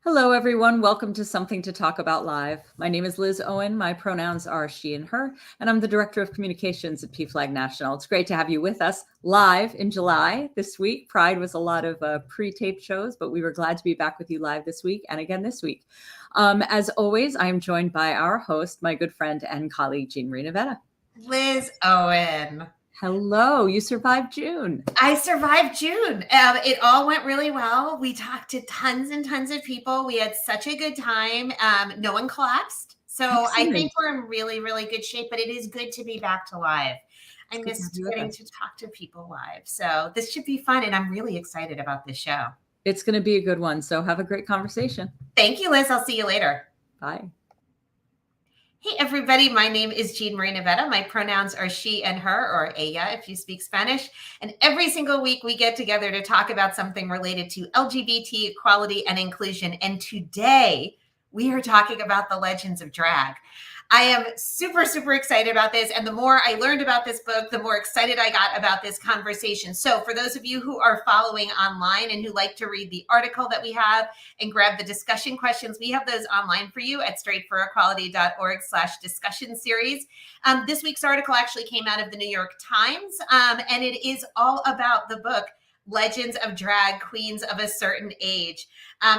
Hello, everyone. Welcome to Something to Talk About Live. My name is Liz Owen. My pronouns are she and her, and I'm the Director of Communications at pflagnation.al. It's great to have you with us live in July this week. Pride was a lot of pre-taped shows, but we were glad to be back with you live this week and again this week. As always, I am joined by our host, my good friend and colleague, Jean Marie Nevada. Liz Owen. Hello, you survived June. I survived June. It all went really well. We talked to tons and tons of people. We had such a good time. No one collapsed. So Excellent. I think we're in really, really good shape, but it is good to be back to live. I missed getting to talk to people live. So this should be fun. And I'm really excited about this show. It's going to be a good one. So have a great conversation. Thank you, Liz. I'll see you later. Bye. Hey, everybody. My name is Jean Marie Nevada. My pronouns are she and her, or ella if you speak Spanish. And every single week we get together to talk about something related to LGBT equality and inclusion. And today we are talking about the legends of drag. I am super, super excited about this. And the more I learned about this book, the more excited I got about this conversation. So for those of you who are following online and who like to read the article that we have and grab the discussion questions, we have those online for you at straightforequality.org/discussion series. This week's article actually came out of the New York Times, and it is all about the book, Legends of Drag, Queens of a Certain Age.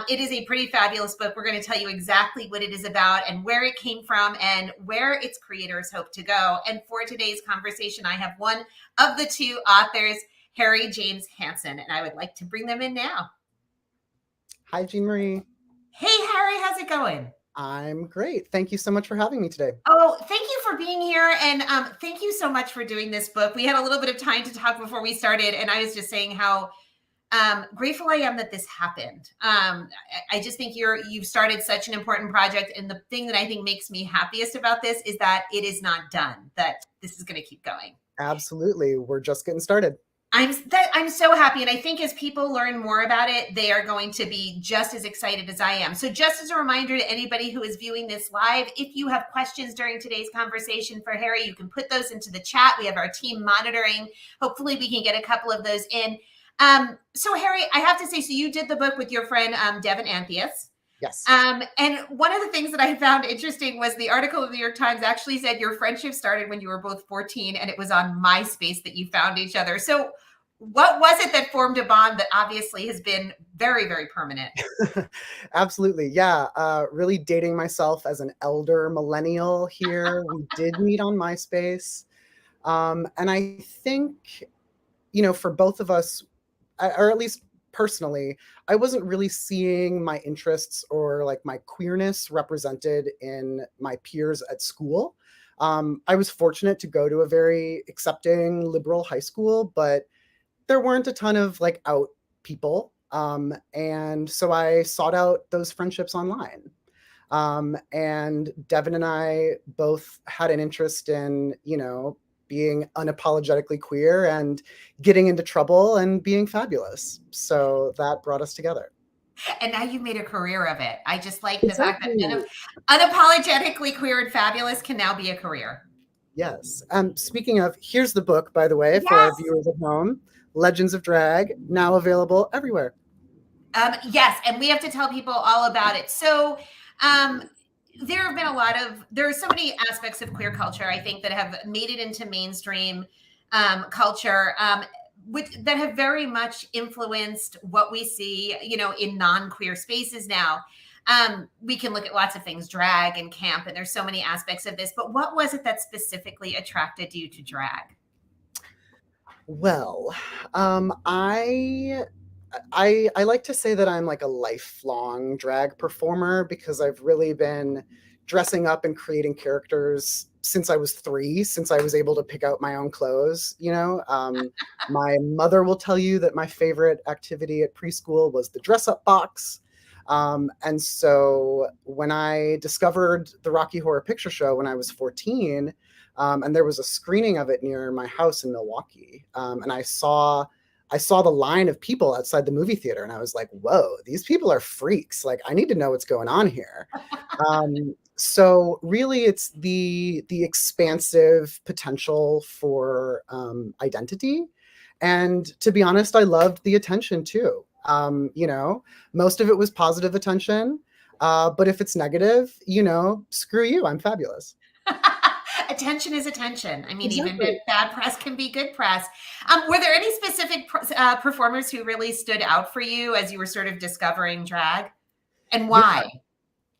It is a pretty fabulous book. We're going to tell you exactly what it is about and where it came from and where its creators hope to go. And for today's conversation, I have one of the two authors, Harry James Hanson, and I would like to bring them in now. Hi, Jean Marie. Hey, Harry, how's it going? I'm great. Thank you so much for having me today. Oh, thank you for being here. And thank you so much for doing this book. We had a little bit of time to talk before we started. And I was just saying how grateful I am that this happened. I just think you've started such an important project. And the thing that I think makes me happiest about this is that it is not done, that this is going to keep going. Absolutely. We're just getting started. I'm so happy. And I think as people learn more about it, they are going to be just as excited as I am. So just as a reminder to anybody who is viewing this live, if you have questions during today's conversation for Harry, you can put those into the chat. We have our team monitoring. Hopefully we can get a couple of those in. So Harry, I have to say, so you did the book with your friend, Devin Anthias. Yes. And one of the things that I found interesting was the article in the New York Times actually said your friendship started when you were both 14 and it was on MySpace that you found each other. So what was it that formed a bond that obviously has been very, very permanent? Absolutely. Yeah. Really dating myself as an elder millennial here. We did meet on MySpace. And I think, for both of us, or at least personally, I wasn't really seeing my interests or like my queerness represented in my peers at school. I was fortunate to go to a very accepting liberal high school, but there weren't a ton of like out people. And so I sought out those friendships online. And Devin and I both had an interest in, being unapologetically queer and getting into trouble and being fabulous. So that brought us together. And now you've made a career of it. I just like the fact that unapologetically queer and fabulous can now be a career. Yes. Speaking of, here's the book, by the way, for our viewers at home. Legends of Drag, now available everywhere. Yes, and we have to tell people all about it. So there are so many aspects of queer culture, I think, that have made it into mainstream culture that have very much influenced what we see, in non-queer spaces now. We can look at lots of things, drag and camp, and there's so many aspects of this. But what was it that specifically attracted you to drag? Well, I like to say that I'm like a lifelong drag performer because I've really been dressing up and creating characters since I was 3, since I was able to pick out my own clothes. My mother will tell you that my favorite activity at preschool was the dress up box. And so when I discovered the Rocky Horror Picture Show when I was 14, and there was a screening of it near my house in Milwaukee, and I saw the line of people outside the movie theater, and I was like, whoa, these people are freaks. Like, I need to know what's going on here. So really it's the expansive potential for identity. And to be honest, I loved the attention too. You know, most of it was positive attention. But if it's negative, you know, screw you, I'm fabulous. Attention is attention. I mean, even Exactly. bad press can be good press. Were there any specific performers who really stood out for you as you were sort of discovering drag, and Yeah, why?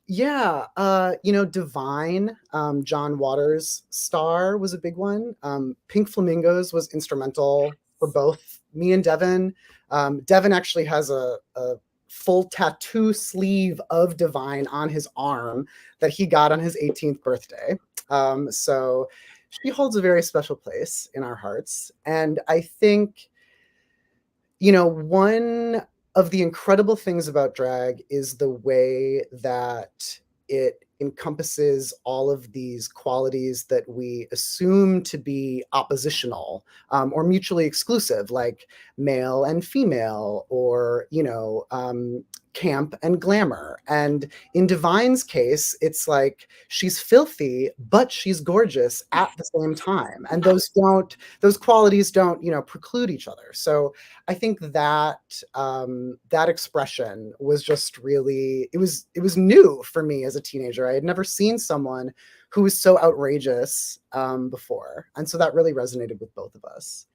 yeah. You know, Divine, John Waters' star was a big one. Pink Flamingos was instrumental for both me and Devin. Devin actually has a full tattoo sleeve of Divine on his arm that he got on his 18th birthday. So she holds a very special place in our hearts. And I think, you know, one of the incredible things about drag is the way that it encompasses all of these qualities that we assume to be oppositional, or mutually exclusive, like male and female, or, you know, camp and glamour. And in Divine's case, it's like she's filthy, but she's gorgeous at the same time. And those qualities don't, you know, preclude each other. So I think that that expression was just really, it was new for me as a teenager. I had never seen someone who was so outrageous before, and so that really resonated with both of us.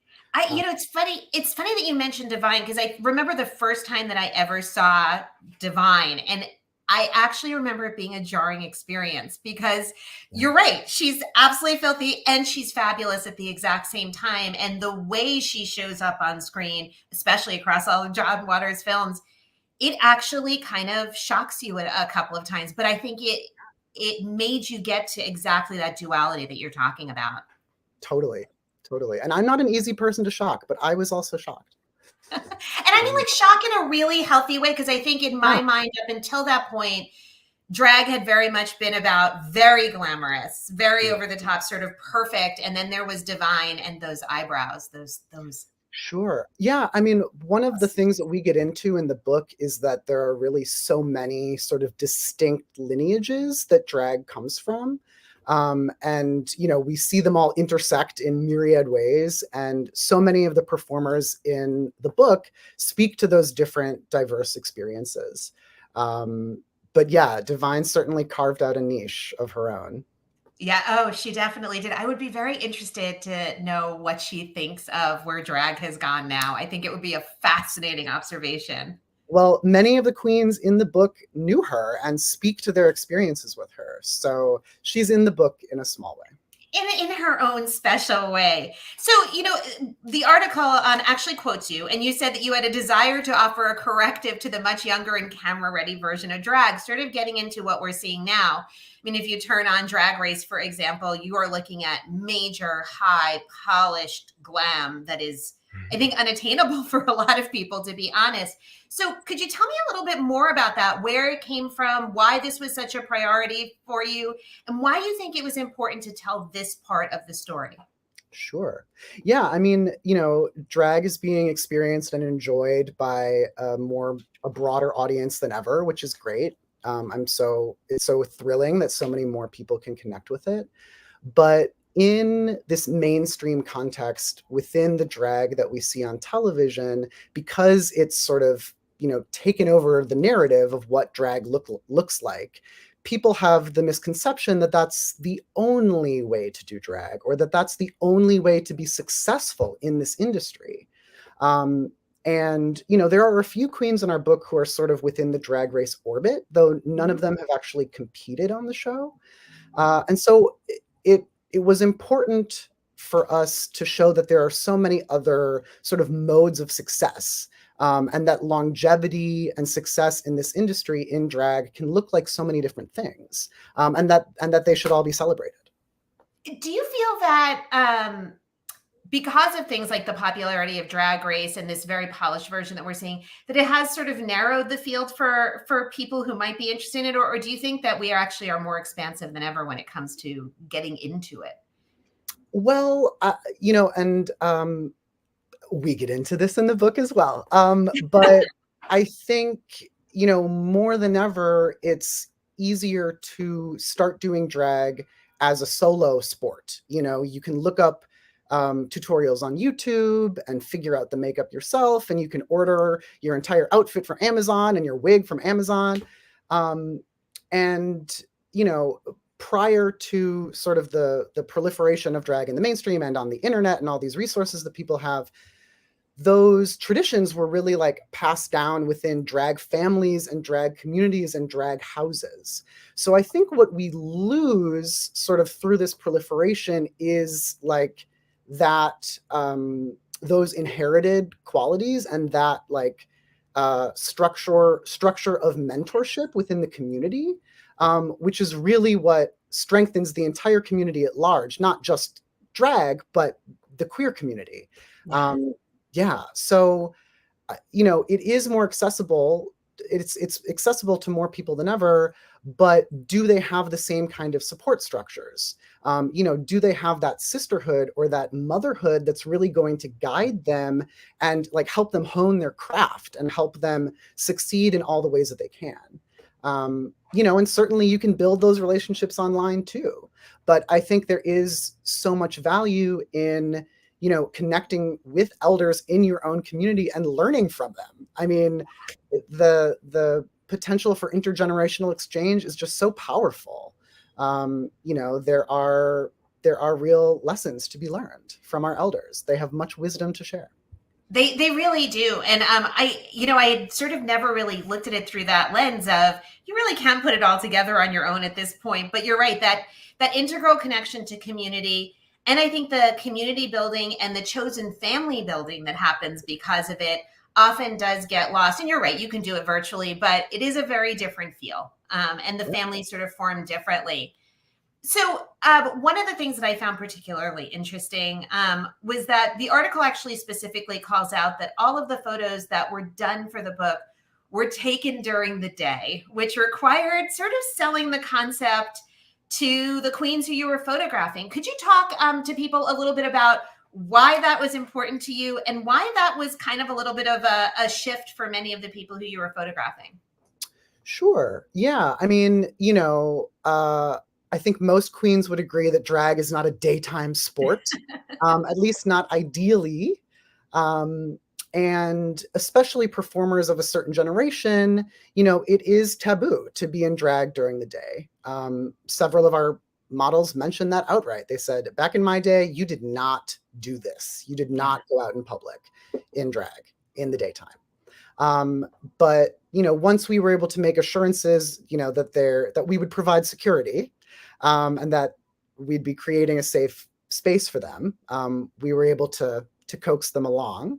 You know, it's funny. It's funny that you mentioned Divine, because I remember the first time that I ever saw Divine, and I actually remember it being a jarring experience, because you're right. She's absolutely filthy and she's fabulous at the exact same time. And the way she shows up on screen, especially across all of John Waters' films, it actually kind of shocks you a couple of times. But I think it made you get to exactly that duality that you're talking about. Totally. And I'm not an easy person to shock, but I was also shocked. And I mean, like, shock in a really healthy way, because I think in my mind, up until that point, drag had very much been about very glamorous, very over the top, sort of perfect. And then there was Divine and those eyebrows, those. Sure. Yeah. I mean, one of the things that we get into in the book is that there are really so many sort of distinct lineages that drag comes from. And, you know, we see them all intersect in myriad ways. And so many of the performers in the book speak to those different diverse experiences. But yeah, Divine certainly carved out a niche of her own. Yeah. Oh, she definitely did. I would be very interested to know what she thinks of where drag has gone now. I think it would be a fascinating observation. Well, many of the queens in the book knew her and speak to their experiences with her. So she's in the book in a small way. In her own special way. So, you know, the article actually quotes you, and you said that you had a desire to offer a corrective to the much younger and camera-ready version of drag, sort of getting into what we're seeing now. I mean, if you turn on Drag Race, for example, you are looking at major, high, polished glam that is, I think, unattainable for a lot of people, to be honest. So could you tell me a little bit more about that, where it came from, why this was such a priority for you, and why you think it was important to tell this part of the story? Sure. Yeah. I mean, you know, drag is being experienced and enjoyed by a broader audience than ever, which is great. It's so thrilling that so many more people can connect with it. But in this mainstream context within the drag that we see on television, because it's sort of, you know, taken over the narrative of what drag looks like, people have the misconception that that's the only way to do drag, or that that's the only way to be successful in this industry. And, you know, there are a few queens in our book who are sort of within the Drag Race orbit, though none of them have actually competed on the show. And so it was important for us to show that there are so many other sort of modes of success, and that longevity and success in this industry in drag can look like so many different things, and that they should all be celebrated. Do you feel that because of things like the popularity of Drag Race and this very polished version that we're seeing, that it has sort of narrowed the field for people who might be interested in it? Or do you think that we actually are more expansive than ever when it comes to getting into it? Well, you know, and we get into this in the book as well. But I think, you know, more than ever, it's easier to start doing drag as a solo sport. You know, you can look up tutorials on YouTube and figure out the makeup yourself. And you can order your entire outfit from Amazon and your wig from Amazon. And, you know, prior to sort of the proliferation of drag in the mainstream and on the internet and all these resources that people have, those traditions were really like passed down within drag families and drag communities and drag houses. So I think what we lose sort of through this proliferation is like that, those inherited qualities and that like structure of mentorship within the community, which is really what strengthens the entire community at large, not just drag, but the queer community. Yeah. Yeah. So, you know, it is more accessible. It's accessible to more people than ever, but do they have the same kind of support structures? You know, do they have that sisterhood or that motherhood that's really going to guide them and like help them hone their craft and help them succeed in all the ways that they can? You know, and certainly you can build those relationships online too. But I think there is so much value in, you know, connecting with elders in your own community and learning from them. I mean, the potential for intergenerational exchange is just so powerful. You know, there are real lessons to be learned from our elders. They have much wisdom to share. They really do. And I had sort of never really looked at it through that lens of you really can't put it all together on your own at this point. But you're right, that integral connection to community. And I think the community building and the chosen family building that happens because of it often does get lost. And you're right, you can do it virtually, but it is a very different feel. And the families sort of form differently. So one of the things that I found particularly interesting was that the article actually specifically calls out that all of the photos that were done for the book were taken during the day, which required sort of selling the concept to the queens who you were photographing. Could you talk to people a little bit about why that was important to you and why that was kind of a little bit of a shift for many of the people who you were photographing? Sure. Yeah. I mean, you know, I think most queens would agree that drag is not a daytime sport, at least not ideally. And especially performers of a certain generation, you know, it is taboo to be in drag during the day. Several of our models mentioned that outright. They said, back in my day, you did not do this. You did not go out in public in drag in the daytime. But, you know, once we were able to make assurances, you know, that we would provide security, and that we'd be creating a safe space for them, we were able to coax them along.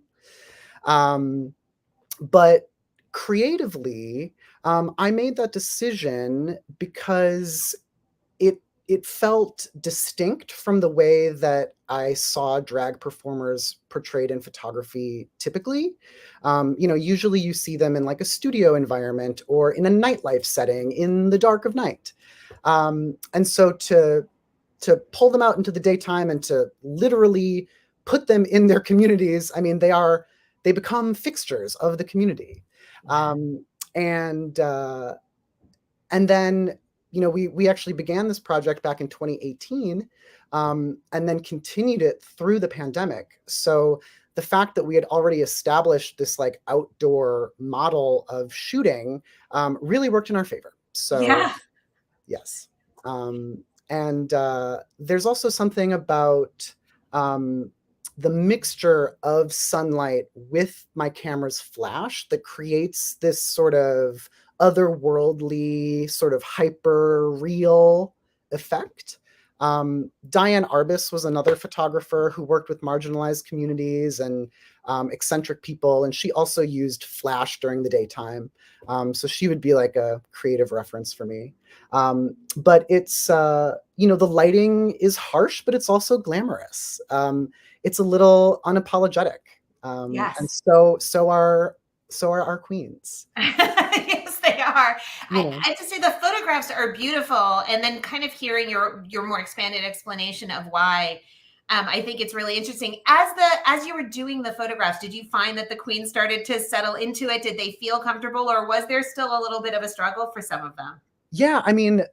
But creatively, I made that decision because it felt distinct from the way that I saw drag performers portrayed in photography typically. You know, usually you see them in like a studio environment or in a nightlife setting in the dark of night. And so to pull them out into the daytime and to literally put them in their communities, I mean, they become fixtures of the community. And then, you know, we actually began this project back in 2018, and then continued it through the pandemic. So the fact that we had already established this like outdoor model of shooting really worked in our favor. So Yeah. yes. And there's also something about the mixture of sunlight with my camera's flash that creates this sort of otherworldly, sort of hyper real effect. Diane Arbus was another photographer who worked with marginalized communities and eccentric people, and she also used flash during the daytime. So she would be like a creative reference for me. But it's, you know, the lighting is harsh, but it's also glamorous. It's a little unapologetic. Yes. And so are our queens. Yes, they are. Yeah. I have to say the photographs are beautiful, and then kind of hearing your more expanded explanation of why, I think it's really interesting. As you were doing the photographs, did you find that the queens started to settle into it? Did they feel comfortable, or was there still a little bit of a struggle for some of them? Yeah, I mean,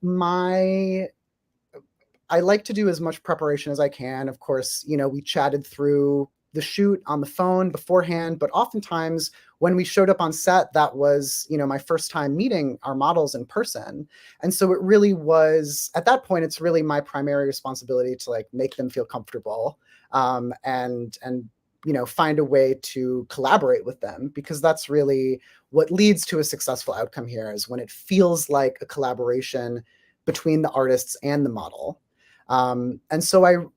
I like to do as much preparation as I can. Of course, we chatted through the shoot on the phone beforehand, but oftentimes when we showed up on set, that was, my first time meeting our models in person. And so it really was, at that point, it's really my primary responsibility to like make them feel comfortable, and find a way to collaborate with them, because that's really what leads to a successful outcome here, is when it feels like a collaboration between the artists and the model. And so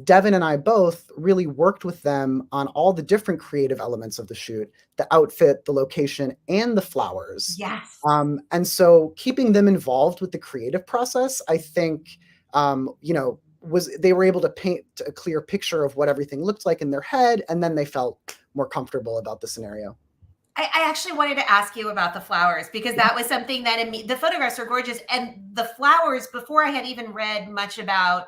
Devin and I both really worked with them on all the different creative elements of the shoot, the outfit, the location, and the flowers. Yes. And so keeping them involved with the creative process, I think, they were able to paint a clear picture of what everything looked like in their head, and then they felt more comfortable about the scenario. I actually wanted to ask you about the flowers, because that was something that the photographs are gorgeous. And the flowers, before I had even read much about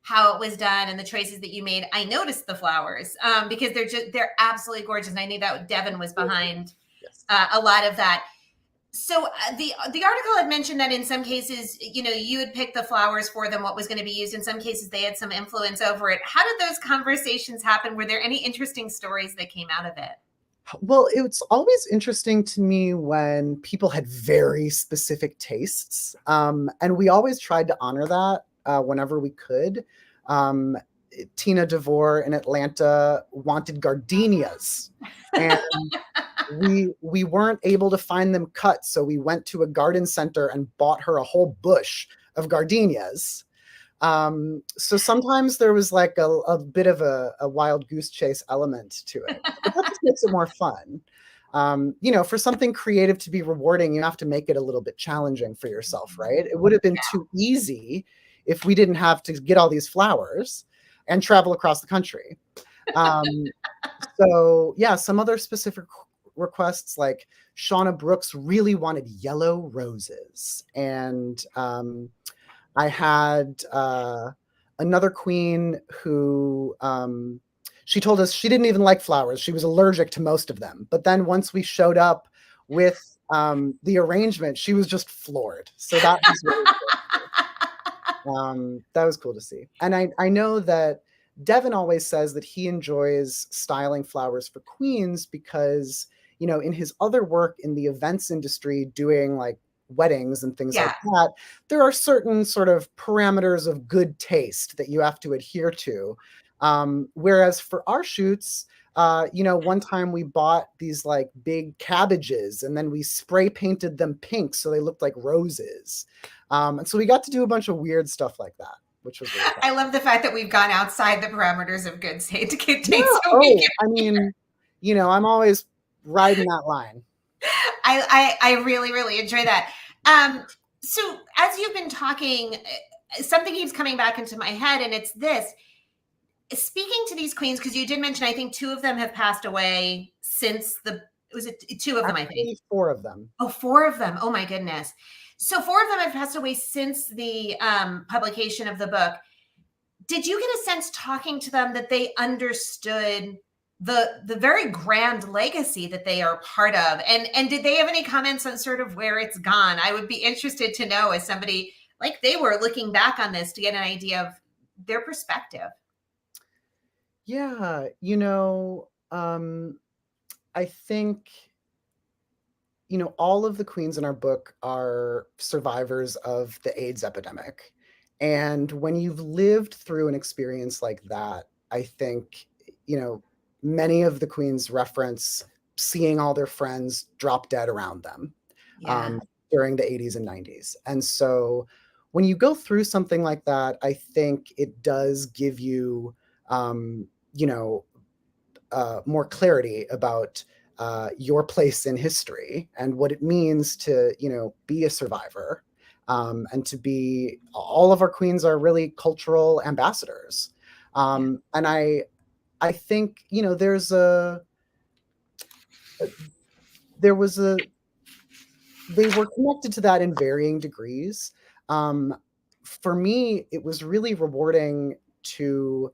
how it was done and the choices that you made, I noticed the flowers, because they're absolutely gorgeous. And I knew that Devin was behind a lot of that. So the article had mentioned that in some cases, you would pick the flowers for them, what was going to be used. In some cases, they had some influence over it. How did those conversations happen? Were there any interesting stories that came out of it? Well, it's always interesting to me when people had very specific tastes. And we always tried to honor that whenever we could. Tina DeVore in Atlanta wanted gardenias. And we weren't able to find them cut. So we went to a garden center and bought her a whole bush of gardenias. So sometimes there was like a bit of a wild goose chase element to it, but that just makes it more fun. For something creative to be rewarding, you have to make it a little bit challenging for yourself, right? It would have been too easy if we didn't have to get all these flowers and travel across the country. So yeah, some other specific requests, like Shauna Brooks really wanted yellow roses, and I had another queen who she told us she didn't even like flowers. She was allergic to most of them. But then once we showed up with the arrangement, she was just floored. So that was really cool. That was cool to see. And I know that Devin always says that he enjoys styling flowers for queens because, in his other work in the events industry, doing like weddings and things like that, there are certain sort of parameters of good taste that you have to adhere to. Whereas for our shoots, one time we bought these like big cabbages and then we spray painted them pink so they looked like roses. And so we got to do a bunch of weird stuff like that, which was really fun. I love the fact that we've gone outside the parameters of good taste to get taste. I'm always riding that line. I really, really enjoy that. So as you've been talking, something keeps coming back into my head, and it's this. Speaking to these queens, because you did mention, I think 2 of them have passed away since was it 2 of them, I think? 4 of them. Oh, 4 of them. Oh my goodness. So 4 of them have passed away since the publication of the book. Did you get a sense talking to them that they understood the very grand legacy that they are part of? And did they have any comments on sort of where it's gone? I would be interested to know, as somebody like they were looking back on this, to get an idea of their perspective. Yeah, I think, all of the queens in our book are survivors of the AIDS epidemic. And when you've lived through an experience like that, I think, many of the queens reference seeing all their friends drop dead around them during the 80s and 90s. And so when you go through something like that, I think it does give you, more clarity about your place in history and what it means to, be a survivor, and to be, all of our queens are really cultural ambassadors. And I think, they were connected to that in varying degrees. For me, it was really rewarding to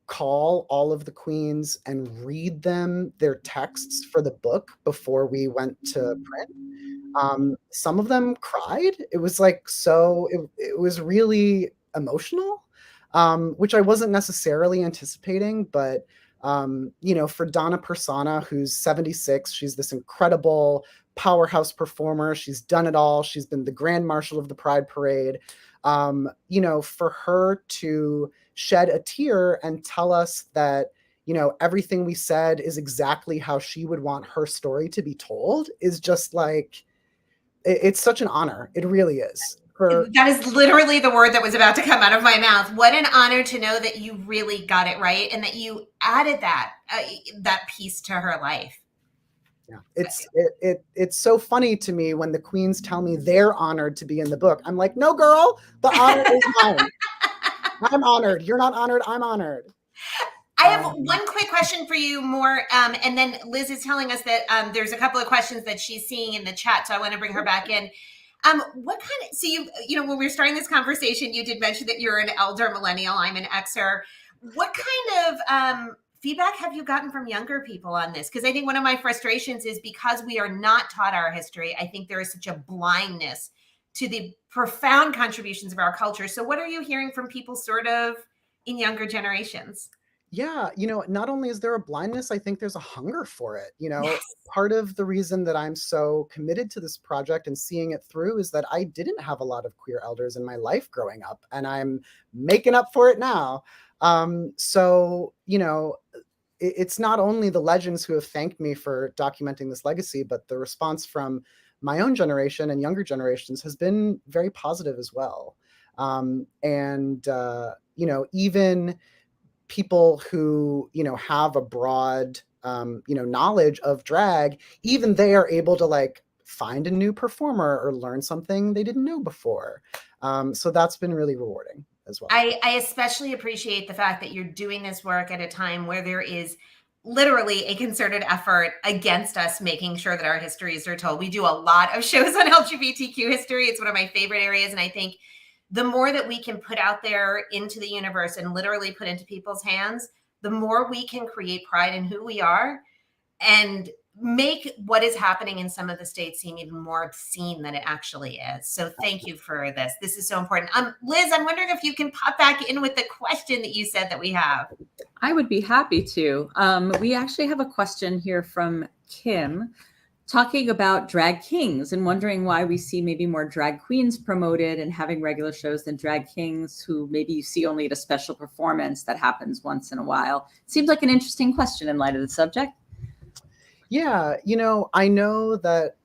call all of the queens and read them their texts for the book before we went to print. Some of them cried. It was like, it was really emotional, which I wasn't necessarily anticipating. But for Donna Persona, who's 76, she's this incredible powerhouse performer. She's done it all. She's been the Grand Marshal of the Pride Parade. For her to shed a tear and tell us that, everything we said is exactly how she would want her story to be told is just like, it's such an honor. It really is. That is literally the word that was about to come out of my mouth. What an honor to know that you really got it right and that you added that piece to her life. Yeah, it's so funny to me when the queens tell me they're honored to be in the book. I'm like, no, girl, the honor is mine. I'm honored. You're not honored. I'm honored. I have one quick question for you more. And then Liz is telling us that there's a couple of questions that she's seeing in the chat. So I want to bring her back in. What kind of, so when we were starting this conversation, you did mention that you're an elder millennial. I'm an Xer. What kind of feedback have you gotten from younger people on this? Because I think one of my frustrations is because we are not taught our history, I think there is such a blindness to the profound contributions of our culture. So what are you hearing from people sort of in younger generations? Yeah, not only is there a blindness, I think there's a hunger for it. Yes. Part of the reason that I'm so committed to this project and seeing it through is that I didn't have a lot of queer elders in my life growing up, and I'm making up for it now. So, it's not only the legends who have thanked me for documenting this legacy, but the response from my own generation and younger generations has been very positive as well. Even people who, have a broad, knowledge of drag, even they are able to like find a new performer or learn something they didn't know before. So that's been really rewarding as well. I especially appreciate the fact that you're doing this work at a time where there is literally a concerted effort against us making sure that our histories are told. We do a lot of shows on LGBTQ history. It's one of my favorite areas. And I think the more that we can put out there into the universe and literally put into people's hands, the more we can create pride in who we are and make what is happening in some of the states seem even more obscene than it actually is. So thank you for this. This is so important. Liz, I'm wondering if you can pop back in with the question that you said that we have. I would be happy to. We actually have a question here from Kim talking about drag kings and wondering why we see maybe more drag queens promoted and having regular shows than drag kings who maybe you see only at a special performance that happens once in a while. Seems like an interesting question in light of the subject. Yeah, I know that,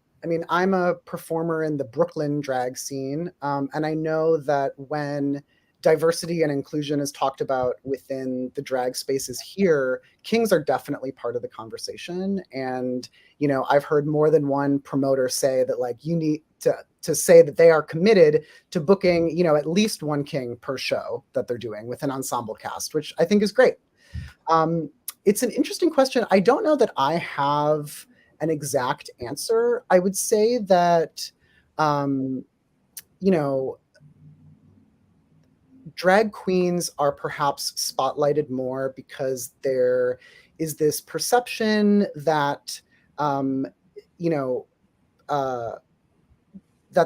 I'm a performer in the Brooklyn drag scene, and I know that when diversity and inclusion is talked about within the drag spaces here, kings are definitely part of the conversation. And, I've heard more than one promoter say that like you need to say that they are committed to booking, at least one king per show that they're doing with an ensemble cast, which I think is great. It's an interesting question. I don't know that I have an exact answer. I would say that, drag queens are perhaps spotlighted more because there is this perception that, that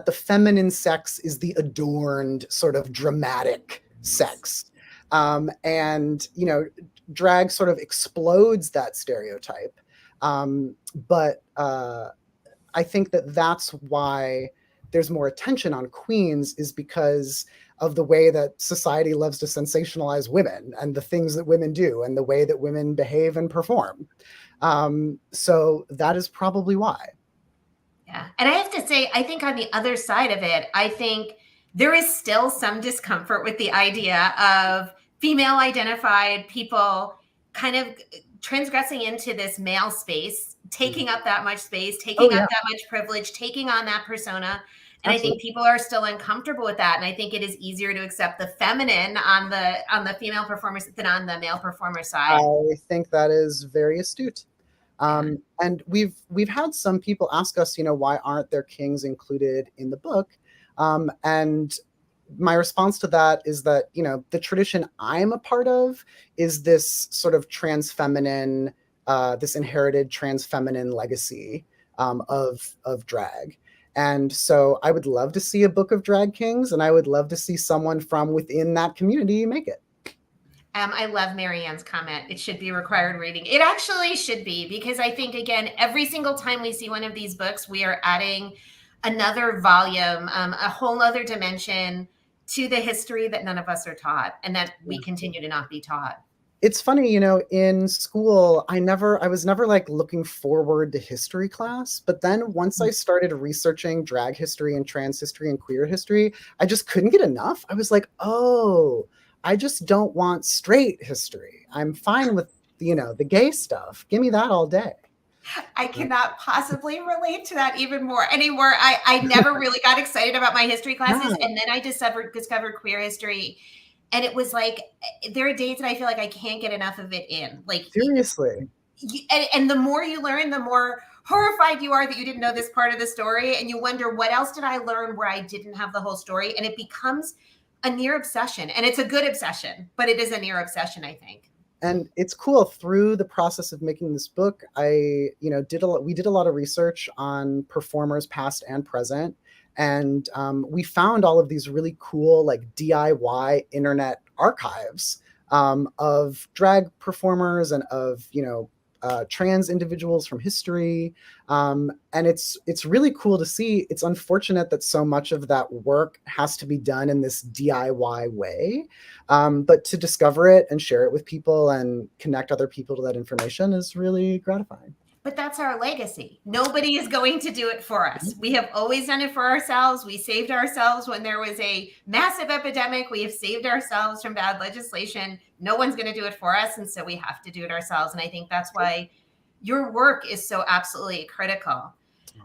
the feminine sex is the adorned sort of dramatic sex. And drag sort of explodes that stereotype. But I think that that's why there's more attention on queens, is because of the way that society loves to sensationalize women and the things that women do and the way that women behave and perform. So that is probably why. Yeah. And I have to say, I think on the other side of it, I think there is still some discomfort with the idea of female identified people kind of transgressing into this male space, taking up that much space, taking up that much privilege, taking on that persona. And Absolutely. I think people are still uncomfortable with that. And I think it is easier to accept the feminine on the female performers than on the male performer side. I think that is very astute. And we've had some people ask us, why aren't there kings included in the book? And my response to that is that, the tradition I'm a part of is this sort of trans feminine, this inherited trans feminine legacy of drag. And so I would love to see a book of drag kings, and I would love to see someone from within that community make it. I love Marianne's comment. It should be required reading. It actually should be, because I think, again, every single time we see one of these books, we are adding another volume, a whole other dimension to the history that none of us are taught and that we continue to not be taught. It's funny, in school, I was never like looking forward to history class. But then once I started researching drag history and trans history and queer history, I just couldn't get enough. I was like, oh, I just don't want straight history. I'm fine with, the gay stuff. Give me that all day. I cannot possibly relate to that anymore. I never really got excited about my history classes. And then I discovered queer history. And it was like, there are days that I feel like I can't get enough of it in. Like, seriously. And the more you learn, the more horrified you are that you didn't know this part of the story. And you wonder, what else did I learn where I didn't have the whole story? And it becomes a near obsession. And it's a good obsession, but it is a near obsession, I think. And it's cool, through the process of making this book, we did a lot of research on performers past and present. And we found all of these really cool, like, DIY internet archives of drag performers and of, trans individuals from history. And it's really cool to see. It's unfortunate that so much of that work has to be done in this DIY way. But to discover it and share it with people and connect other people to that information is really gratifying. But that's our legacy. Nobody is going to do it for us. We have always done it for ourselves. We saved ourselves when there was a massive epidemic. We have saved ourselves from bad legislation. No one's going to do it for us. And so we have to do it ourselves. And I think that's why your work is so absolutely critical.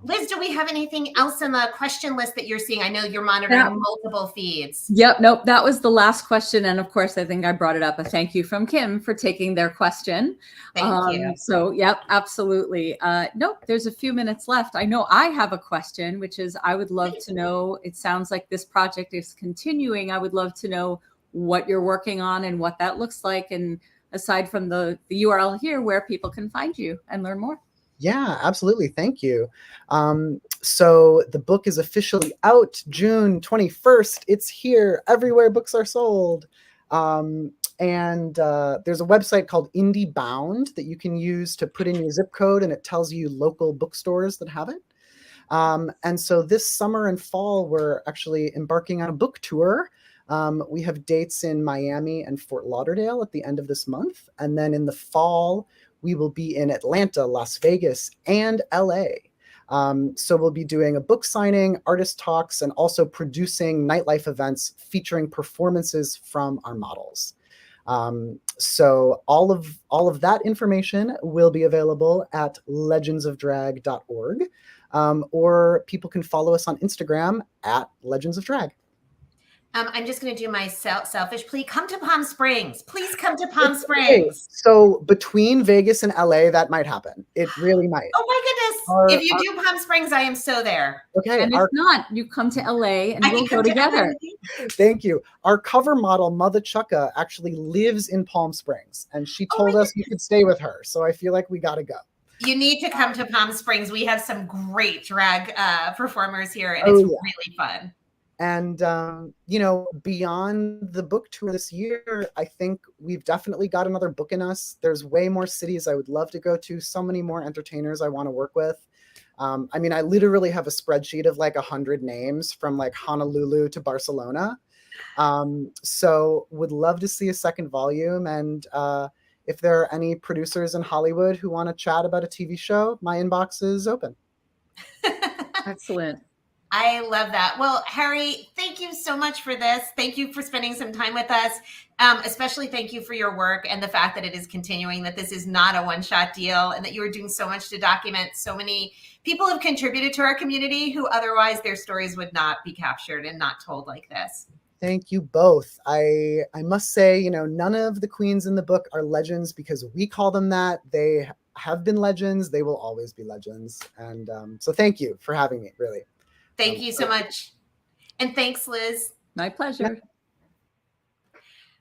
Liz, do we have anything else in the question list that you're seeing? I know you're monitoring multiple feeds. Yep. Nope. That was the last question. And of course, I think I brought it up. A thank you from Kim for taking their question. Thank you. So, yep, absolutely. Nope. There's a few minutes left. I know I have a question, which is, I would love to know, it sounds like this project is continuing. I would love to know what you're working on and what that looks like. And aside from the URL here, where people can find you and learn more. Yeah, absolutely. Thank you. So the book is officially out June 21st. It's here everywhere books are sold. And there's a website called IndieBound that you can use to put in your zip code, and it tells you local bookstores that have it. And so this summer and fall, we're actually embarking on a book tour. We have dates in Miami and Fort Lauderdale at the end of this month. And then in the fall, we will be in Atlanta, Las Vegas, and LA. So we'll be doing a book signing, artist talks, and also producing nightlife events featuring performances from our models. So all of that information will be available at legendsofdrag.org, or people can follow us on Instagram at Legends of Drag. I'm just going to do my selfish plea. Come to Palm Springs. Please come to Palm Springs. So between Vegas and LA, that might happen. It really might. Oh my goodness. If you do Palm Springs, I am so there. Okay. And if not, you come to LA and we'll go together. Thank you. Our cover model, Mother Chukka, actually lives in Palm Springs, and she told us we could stay with her. So I feel like we got to go. You need to come to Palm Springs. We have some great drag performers here, and it's really fun. And, beyond the book tour this year, I think we've definitely got another book in us. There's way more cities I would love to go to, so many more entertainers I want to work with. I literally have a spreadsheet of like 100 names from like Honolulu to Barcelona. So would love to see a second volume. And if there are any producers in Hollywood who want to chat about a TV show, my inbox is open. Excellent. I love that. Well, Harry, thank you so much for this. Thank you for spending some time with us. Especially thank you for your work and the fact that it is continuing, that this is not a one-shot deal, and that you are doing so much to document. So many people have contributed to our community who otherwise their stories would not be captured and not told like this. Thank you both. I must say, none of the queens in the book are legends because we call them that. They have been legends. They will always be legends. And so thank you for having me, really. Thank you so much. And thanks, Liz. My pleasure.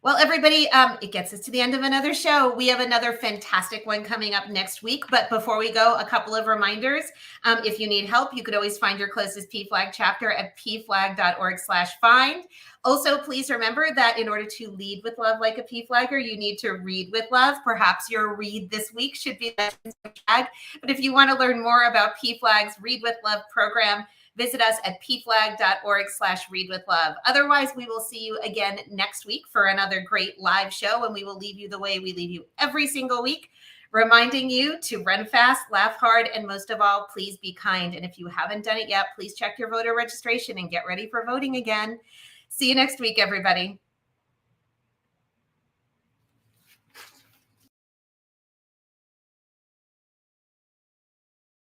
Well, everybody, it gets us to the end of another show. We have another fantastic one coming up next week. But before we go, a couple of reminders. If you need help, you could always find your closest PFLAG chapter at pflag.org/find. Also, please remember that in order to lead with love like a PFLAGger, you need to read with love. Perhaps your read this week should be Legends of Flag. But if you want to learn more about PFLAG's Read with Love program, visit us at pflag.org/readwithlove. Otherwise, we will see you again next week for another great live show, and we will leave you the way we leave you every single week, reminding you to run fast, laugh hard, and most of all, please be kind. And if you haven't done it yet, please check your voter registration and get ready for voting again. See you next week, everybody.